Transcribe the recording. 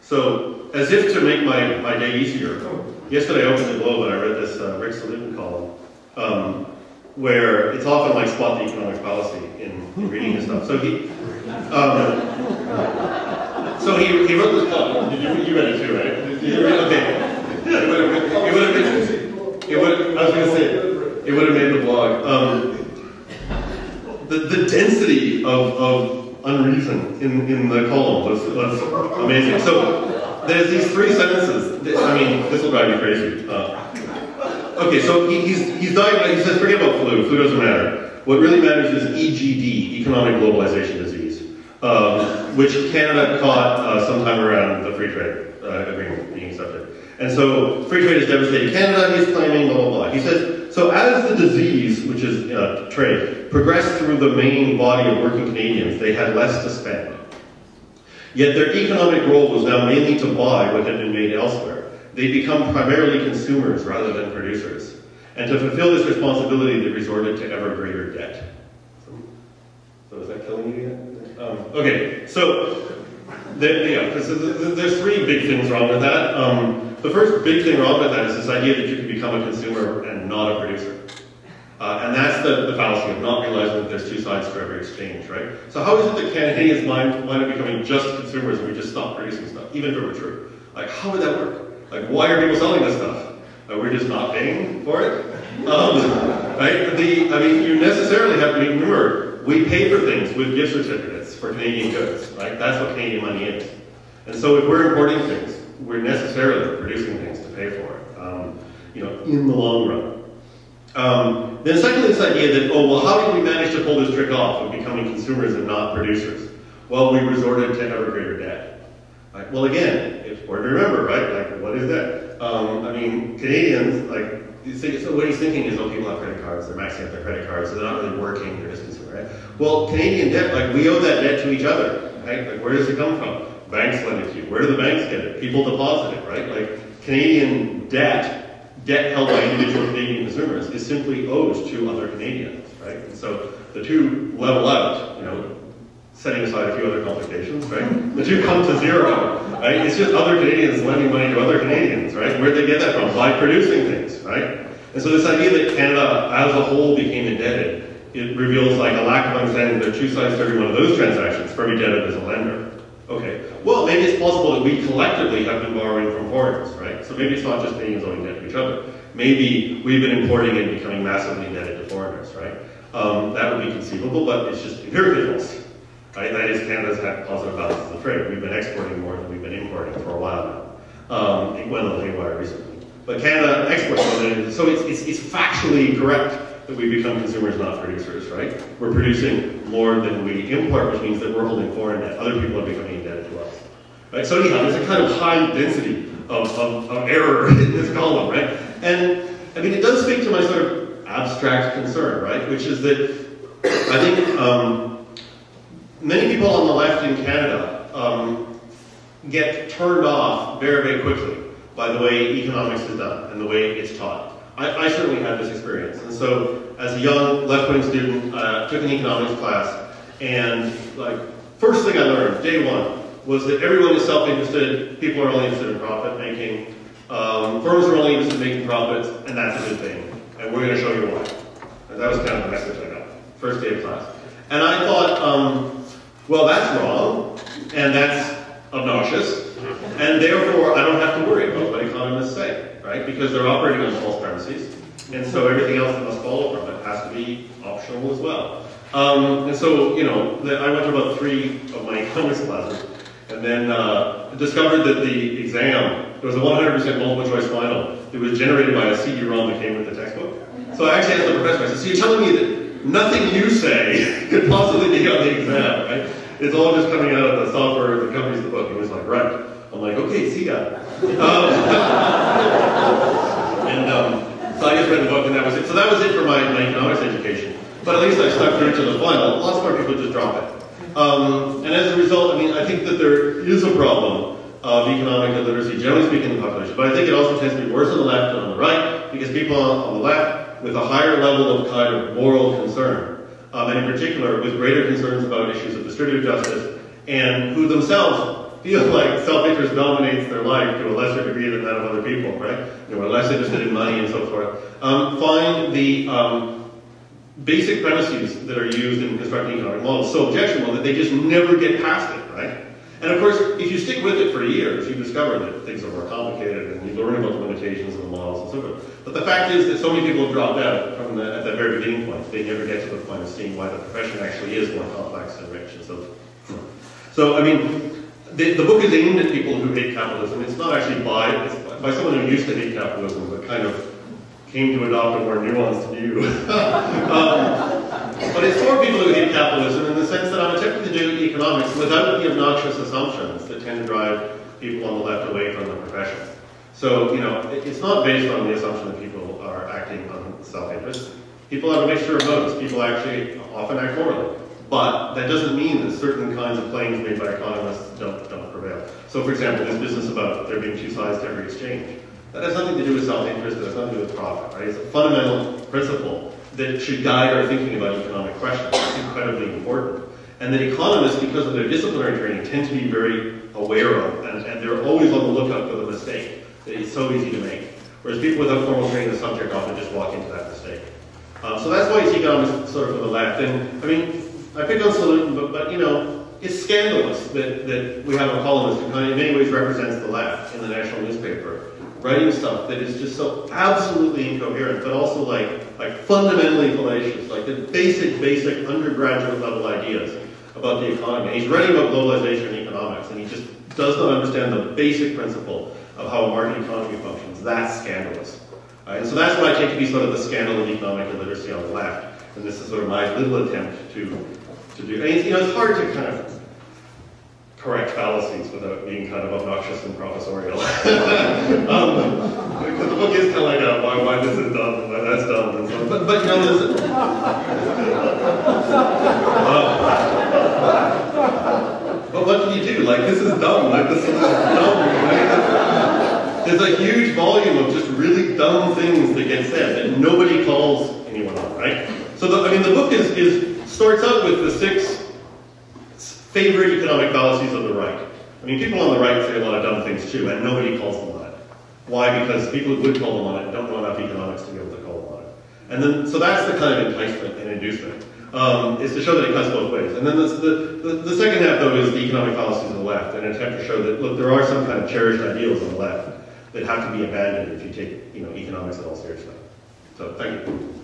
So, as if to make my day easier, yesterday I opened the Globe and I read this Rick Salutin column, where it's often like spot the economic fallacy in reading his stuff. So he wrote this column. You read it too, right? Did you read it? Okay. Yeah, it would have made the blog. The density of unreason in the column was amazing. So there's these 3 sentences. I mean, this will drive you crazy. Okay, so he's diagnosed. He says, forget about flu. Flu doesn't matter. What really matters is EGD, economic globalization disease, which Canada caught sometime around the free trade agreement being accepted. And so free trade has devastated Canada. He's claiming blah blah blah. He says, so as the disease, which is trade, progressed through the main body of working Canadians, they had less to spend. Yet their economic role was now mainly to buy what had been made elsewhere. They become primarily consumers rather than producers. And to fulfill this responsibility, they resorted to ever greater debt. So is that killing you yet? Okay, so there's 3 big things wrong with that. The first big thing wrong with that is this idea that you can become a consumer and not a producer. And that's the fallacy of not realizing that there's 2 sides to every exchange, right? So how is it that Canadians wind up becoming just consumers and we just stop producing stuff, even if it were true? Like, how would that work? Like, why are people selling this stuff? We're just not paying for it? Right? You necessarily have to remember, we pay for things with gift certificates for Canadian goods, right? That's what Canadian money is. And so if we're importing things, we're necessarily producing things to pay for it, in the long run. Then secondly, this idea that, how did we manage to pull this trick off of becoming consumers and not producers? Well, we resorted to ever greater debt. Right? Well, again, it's important to remember, right? Like, what is debt? Canadians, so what he's thinking is, people have credit cards, they're maxing out their credit cards, so they're not really working, they're just consuming, right? Well, Canadian debt, we owe that debt to each other, right? Like, where does it come from? Banks lend it to you. Where do the banks get it? People deposit it, right? Like, Canadian debt held by individual Canadian consumers is simply owed to other Canadians, right? And so the 2 level out, setting aside a few other complications, right? The 2 come to 0, right? It's just other Canadians lending money to other Canadians, right? Where'd they get that from? By producing things, right? And so this idea that Canada as a whole became indebted, it reveals like a lack of understanding that there are 2 sides to every one of those transactions. For every debtor, there's a lender. Okay, well, maybe it's possible that we collectively have been borrowing from foreigners, right? So maybe it's not just Canadians owing debt to each other. Maybe we've been importing and becoming massively indebted to foreigners, right? That would be conceivable, but it's just empirically false, right? That is, Canada's had positive balances of trade. We've been exporting more than we've been importing for a while now. It went a little haywire recently. But Canada exports more than, so it's factually correct that we become consumers, not producers, right? We're producing more than we import, which means that we're holding foreign debt. Other people are becoming indebted to us, right? So anyhow, there's a kind of high density of error in this column, right? And it does speak to my sort of abstract concern, right? Which is that I think many people on the left in Canada get turned off very, very quickly by the way economics is done and the way it's taught. I certainly had this experience. And so as a young left-wing student, took an economics class, and first thing I learned, day 1, was that everyone is self-interested, people are only interested in profit making, firms are only interested in making profits, and that's a good thing. And we're going to show you why. And that was kind of the message I got, first day of class. And I thought, well, that's wrong, and that's obnoxious, and therefore I don't have to worry about what economists say. Right? Because they're operating on false premises, and so everything else that must follow from it has to be optional as well. And so, I went to about 3 of my economics classes, and then discovered that the exam, there was a 100% multiple choice final that was generated by a CD-ROM that came with the textbook. So I actually asked the professor, I said, so you're telling me that nothing you say could possibly be on the exam, right? It's all just coming out of the software that accompanies the book. He was like, right. I'm like, okay, see ya. So I just read the book, and that was it. So that was it for my economics education. But at least I stuck through to the final. Lots more people just drop it. And as a result, I think that there is a problem of economic illiteracy, generally speaking, in the population. But I think it also tends to be worse on the left than on the right, because people on the left with a higher level of kind of moral concern, and in particular with greater concerns about issues of distributive justice, and who themselves feel like self-interest dominates their life to a lesser degree than that of other people, right? You know, are less interested in money and so forth. Find the basic premises that are used in constructing economic models so objectionable that they just never get past it, right? And of course, if you stick with it for years, you discover that things are more complicated and you learn about the limitations of the models and so forth. But the fact is that so many people have dropped out from at that very beginning point. They never get to the point of seeing why the profession actually is more complex and rich and so forth. So, I mean, the book is aimed at people who hate capitalism. It's not actually it's by someone who used to hate capitalism, but kind of came to adopt a more nuanced view. But it's for people who hate capitalism in the sense that I'm attempting to do economics without the obnoxious assumptions that tend to drive people on the left away from the profession. So, you know, it's not based on the assumption that people are acting on self-interest. People have a mixture of motives. People actually often act morally. But that doesn't mean that certain kinds of claims made by economists don't prevail. So, for example, this business about there being two sides to every exchange, that has nothing to do with self-interest, that has nothing to do with profit, right? It's a fundamental principle that should guide our thinking about economic questions. It's incredibly important. And that economists, because of their disciplinary training, tend to be very aware of, and they're always on the lookout for the mistake that is so easy to make. Whereas people without formal training in the subject often just walk into that mistake. So that's why it's economists sort of from the left. And, I mean, I pick on Salutin, but you know, it's scandalous that we have a columnist who kind of in many ways represents the left in the national newspaper, writing stuff that is just so absolutely incoherent, but also like fundamentally fallacious, like the basic undergraduate level ideas about the economy. And he's writing about globalization and economics, and he just does not understand the basic principle of how a market economy functions. That's scandalous. And so that's what I take to be sort of the scandal of economic illiteracy on the left. And this is sort of my little attempt to do. And you know, it's hard to kind of correct fallacies without being kind of obnoxious and professorial. Because the book is kind of like why this is dumb and why that's dumb and so on. But you know, there's but what can you do? Like, this is dumb. Like, this is dumb. Right? There's a huge volume of just really dumb things that get said that nobody calls anyone on, right? So, the book starts out with the 6 favorite economic fallacies of the right. I mean, people on the right say a lot of dumb things too, and nobody calls them on it. Why? Because people who would call them on it don't know enough economics to be able to call them on it. And then, so that's the kind of enticement and inducement, is to show that it cuts both ways. And then the second half, though, is the economic fallacies on the left, and an attempt to show that, look, there are some kind of cherished ideals on the left that have to be abandoned if you take, you know, economics at all seriously. So, thank you.